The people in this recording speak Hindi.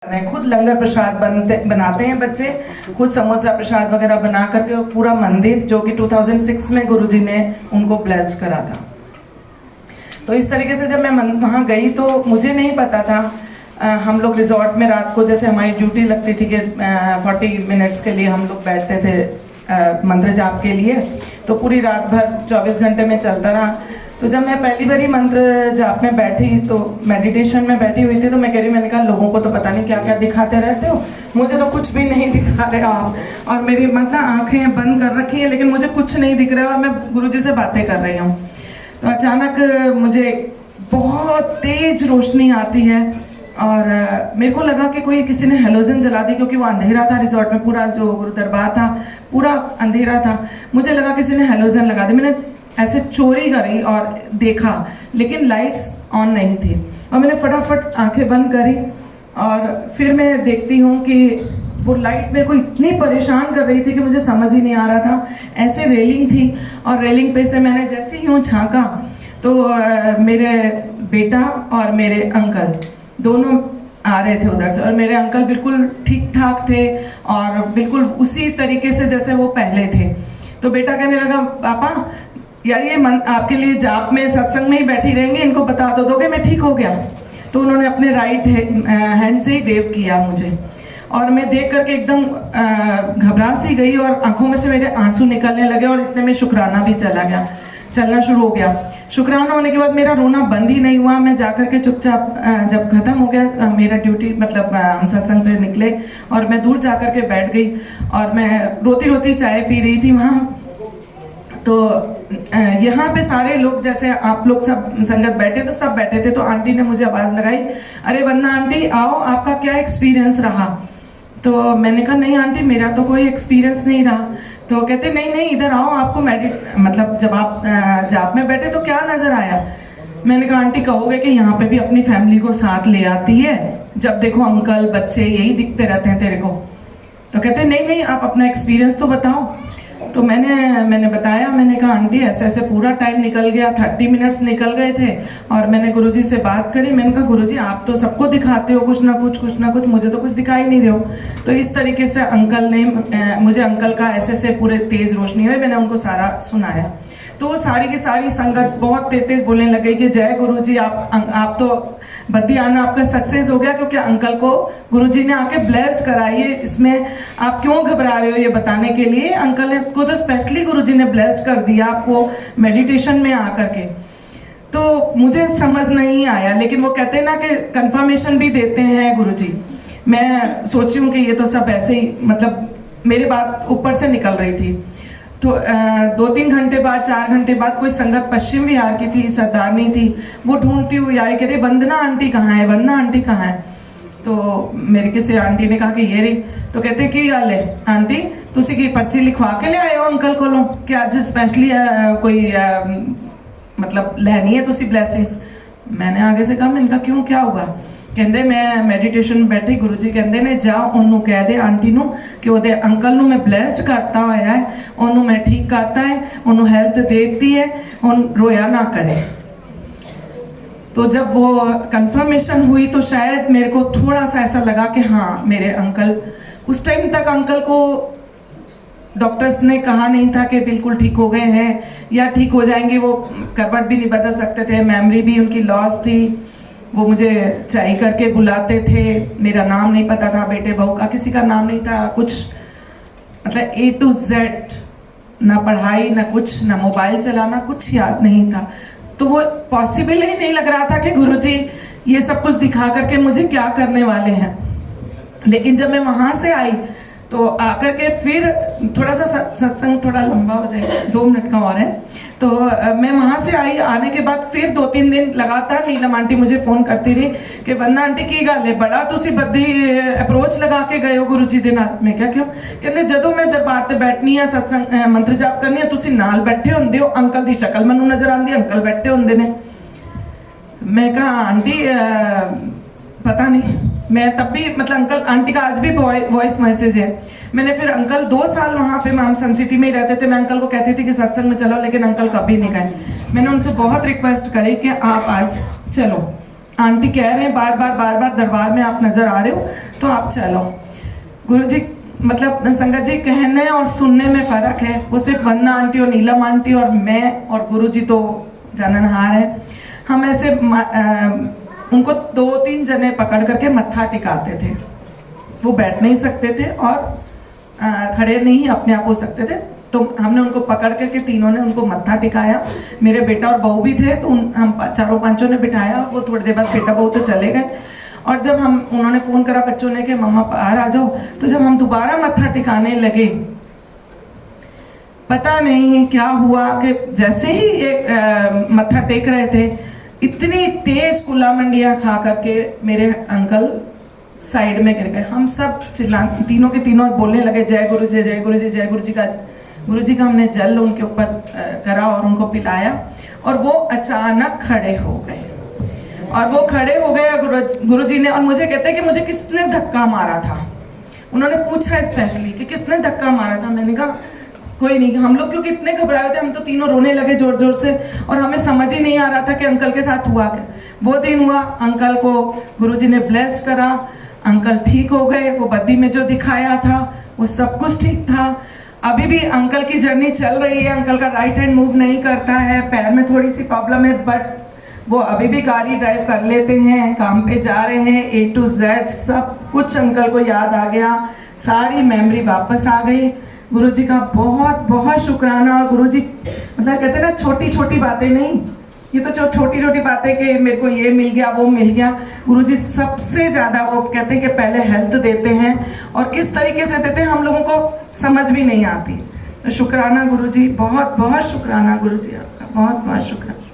खुद लंगर प्रसाद बनाते हैं बच्चे, खुद समोसा प्रसाद वगैरह बना करके पूरा मंदिर जो कि 2006 में गुरुजी ने उनको ब्लेस्ड करा था। तो इस तरीके से जब मैं वहाँ गई तो मुझे नहीं पता था। हम लोग रिजॉर्ट में रात को जैसे हमारी ड्यूटी लगती थी कि 40 मिनट्स के लिए हम लोग बैठते थे मंत्र जाप के लिए, तो पूरी रात भर 24 घंटे में चलता रहा। तो जब मैं पहली बारी मंत्र जाप में बैठी तो मेडिटेशन में बैठी हुई थी, तो मैंने कहा लोगों को तो पता नहीं क्या क्या दिखाते रहते हो, मुझे तो कुछ भी नहीं दिखा रहे आप, और मेरी मतलब आंखें बंद कर रखी है लेकिन मुझे कुछ नहीं दिख रहा है और मैं गुरुजी से बातें कर रही हूँ। तो अचानक मुझे बहुत तेज रोशनी आती है और मेरे को लगा कि कोई किसी ने हेलोजन जला दी, क्योंकि वो अंधेरा था रिजॉर्ट में, पूरा जो गुरु दरबार था पूरा अंधेरा था। मुझे लगा किसी ने हेलोजन लगा दी। मैंने ऐसे चोरी करी और देखा लेकिन लाइट्स ऑन नहीं थी, और मैंने फटाफट आंखें बंद करी और फिर मैं देखती हूँ कि वो लाइट मेरे को इतनी परेशान कर रही थी कि मुझे समझ ही नहीं आ रहा था। ऐसे रेलिंग थी और रेलिंग पे से मैंने जैसे ही यूँ झांका तो मेरे बेटा और मेरे अंकल दोनों आ रहे थे उधर से, और मेरे अंकल बिल्कुल ठीक ठाक थे और बिल्कुल उसी तरीके से जैसे वो पहले थे। तो बेटा कहने लगा पापा यार ये आपके लिए जाप में सत्संग में ही बैठी रहेंगे, इनको बता दोगे मैं ठीक हो गया। तो उन्होंने अपने राइट हैंड से ही वेव किया मुझे, और मैं देख करके एकदम घबरा सी गई और आंखों में से मेरे आंसू निकलने लगे, और इतने में शुक्राना भी चलना शुरू हो गया। शुक्राना होने के बाद मेरा रोना बंद ही नहीं हुआ। मैं जाकर के चुपचाप जब खत्म हो गया मेरा ड्यूटी, मतलब हम सत्संग से निकले और मैं दूर जाकर के बैठ गई और मैं रोती रोती चाय पी रही थी वहाँ। तो यहाँ पे सारे लोग जैसे आप लोग सब संगत बैठे तो सब बैठे थे, तो आंटी ने मुझे आवाज़ लगाई, अरे वंदना आंटी आओ, आपका क्या एक्सपीरियंस रहा। तो मैंने कहा नहीं आंटी मेरा तो कोई एक्सपीरियंस नहीं रहा। तो कहते नहीं इधर आओ, आपको मतलब जब आप जाप में बैठे तो क्या नज़र आया। मैंने कहा आंटी कहोगे कि यहाँ पे भी अपनी फैमिली को साथ ले आती है, जब देखो अंकल बच्चे यही दिखते रहते हैं तेरे को। तो कहते नहीं आप अपना एक्सपीरियंस तो बताओ। तो मैंने बताया, मैंने कहा आंटी ऐसे ऐसे पूरा टाइम निकल गया, 30 मिनट्स निकल गए थे, और मैंने गुरुजी से बात करी। मैंने कहा गुरुजी आप तो सबको दिखाते हो कुछ ना कुछ, मुझे तो कुछ दिखाई नहीं रहे हो। तो इस तरीके से अंकल ने मुझे अंकल का ऐसे पूरे तेज रोशनी हुई, मैंने उनको सारा सुनाया। तो वो सारी की सारी संगत बहुत तेज बोलने लगी कि जय गुरुजी, आप तो बद्दी आना आपका सक्सेस हो गया, क्योंकि अंकल को गुरुजी ने आके ब्लेस्ड कराई है, इसमें आप क्यों घबरा रहे हो ये बताने के लिए। अंकल को तो स्पेशली गुरुजी ने ब्लेस्ड कर दिया आपको मेडिटेशन में आकर के। तो मुझे समझ नहीं आया, लेकिन वो कहते हैं ना कि कंफर्मेशन भी देते हैं गुरुजी। मैं सोची हूँ कि ये तो सब ऐसे ही, मतलब मेरी बात ऊपर से निकल रही थी। तो 2-3 घंटे बाद 4 घंटे बाद कोई संगत पश्चिम विहार की थी, सरदारनी थी, वो ढूंढती हुई आई, कह रही वंदना आंटी कहाँ है, वंदना आंटी कहाँ है। तो मेरे किसी आंटी ने कहा कि ये रही। तो कहते की गल है आंटी तुसी की पर्ची लिखवा के ले आए हो अंकल कोलों कि अज स्पेशली कोई मतलब लैनी है तुसी ब्लैसिंग्स। मैंने आगे से कहा, मैंने कहा क्यों क्या हुआ। कहते मैं मेडिटेशन बैठी, गुरुजी कहते ने जा ओनू कह दे आंटी नू कि ओदे अंकल नू मैं ब्लेस्ड करता होया है, ओनू मैं ठीक करता है, ओनू हेल्थ देती है, ओन रोया ना करे। तो जब वो कंफर्मेशन हुई तो शायद मेरे को थोड़ा सा ऐसा लगा कि हाँ मेरे अंकल, उस टाइम तक अंकल को डॉक्टर्स ने कहा नहीं था कि बिल्कुल ठीक हो गए हैं या ठीक हो जाएंगे, वो करवट भी नहीं बदल सकते थे, मेमोरी भी उनकी लॉस थी। वो मुझे चाय करके बुलाते थे, मेरा नाम नहीं पता था, बेटे बहू का किसी का नाम नहीं था, कुछ मतलब A to Z, ना पढ़ाई ना कुछ, ना मोबाइल चलाना, कुछ याद नहीं था। तो वो पॉसिबल ही नहीं लग रहा था कि गुरुजी ये सब कुछ दिखा करके मुझे क्या करने वाले हैं। लेकिन जब मैं वहाँ से आई तो आकर के फिर थोड़ा सा सत्संग थोड़ा लंबा हो जाएगा, 2 मिनट का और है। तो मैं वहाँ से आई, आने के बाद फिर 2-3 दिन लगातार नीलम आंटी मुझे फ़ोन करती रही कि वंदना आंटी की गल है, बड़ा तुसी बद्दी अप्रोच लगा के गए हो गुरुजी दे नाल। मैं क्या क्यों, कहते जदों मैं दरबार ते बैठनी है सत्संग मंत्र जाप करनी है तुसी नाल बैठे होंदे हो, अंकल दी शक्ल मैनू नज़र आती, अंकल बैठे होंदे ने। मैं कहा आंटी पता नहीं, मैं तब भी मतलब अंकल आंटी का आज भी वॉइस मैसेज है। मैंने फिर अंकल 2 साल वहाँ पे हम सन सिटी में ही रहते थे, मैं अंकल को कहती थी कि सत्संग में चलो, लेकिन अंकल कभी नहीं गए। मैंने उनसे बहुत रिक्वेस्ट करी कि आप आज चलो, आंटी कह रहे हैं बार बार दरबार में आप नज़र आ रहे हो तो आप चलो। गुरुजी मतलब संगत जी, कहने और सुनने में फ़र्क है। वो सिर्फ वंदना आंटी और नीलम आंटी और मैं और गुरुजी तो जाननहार है। हम ऐसे उनको 2-3 जने पकड़ करके मत्था टिकाते थे। वो बैठ नहीं सकते थे और खड़े नहीं अपने आप हो सकते थे, तो हमने उनको पकड़ करके तीनों ने उनको मत्था टिकाया। मेरे बेटा और बहू भी थे, तो हम चारों पांचों ने बिठाया। वो थोड़ी देर बाद बेटा बहू तो चले गए, और जब उन्होंने फ़ोन करा बच्चों ने कि मम्मा बाहर आ जाओ, तो जब हम दोबारा मत्था टिकाने लगे, पता नहीं क्या हुआ कि जैसे ही एक मत्था टेक रहे थे, इतनी तेज कुल्ला मंडियाँ खा करके मेरे अंकल साइड में गिर गए। हम सब तीनों के तीनों बोलने लगे, जय गुरु जी, जय गुरु जी, जय गुरु जी। गुरु जी का हमने जल उनके ऊपर करा और उनको पिलाया, और वो अचानक खड़े हो गए। और वो खड़े हो गए गुरु जी ने, और मुझे कहते हैं कि मुझे किसने धक्का मारा था। उन्होंने पूछा स्पेशली कि किसने धक्का मारा था। मैंने कहा कोई नहीं। हम लोग क्योंकि इतने घबराए थे, हम तो तीनों रोने लगे जोर जोर से, और हमें समझ ही नहीं आ रहा था कि अंकल के साथ हुआ क्या। वो दिन हुआ, अंकल को गुरुजी ने ब्लेस करा, अंकल ठीक हो गए। वो बद्दी में जो दिखाया था वो सब कुछ ठीक था। अभी भी अंकल की जर्नी चल रही है। अंकल का राइट हैंड मूव नहीं करता है, पैर में थोड़ी सी प्रॉब्लम है, बट वो अभी भी गाड़ी ड्राइव कर लेते हैं, काम पे जा रहे हैं। A to Z सब कुछ अंकल को याद आ गया, सारी मेमोरी वापस आ गई। गुरुजी का बहुत बहुत शुक्राना। और गुरुजी मतलब कहते हैं ना, छोटी छोटी बातें नहीं, ये तो छोटी छोटी बातें कि मेरे को ये मिल गया वो मिल गया। गुरुजी सबसे ज़्यादा वो कहते हैं कि पहले हेल्थ देते हैं, और किस तरीके से देते हैं हम लोगों को समझ भी नहीं आती। तो शुक्राना गुरुजी, बहुत बहुत शुक्राना गुरुजी, आपका बहुत बहुत शुक्राना।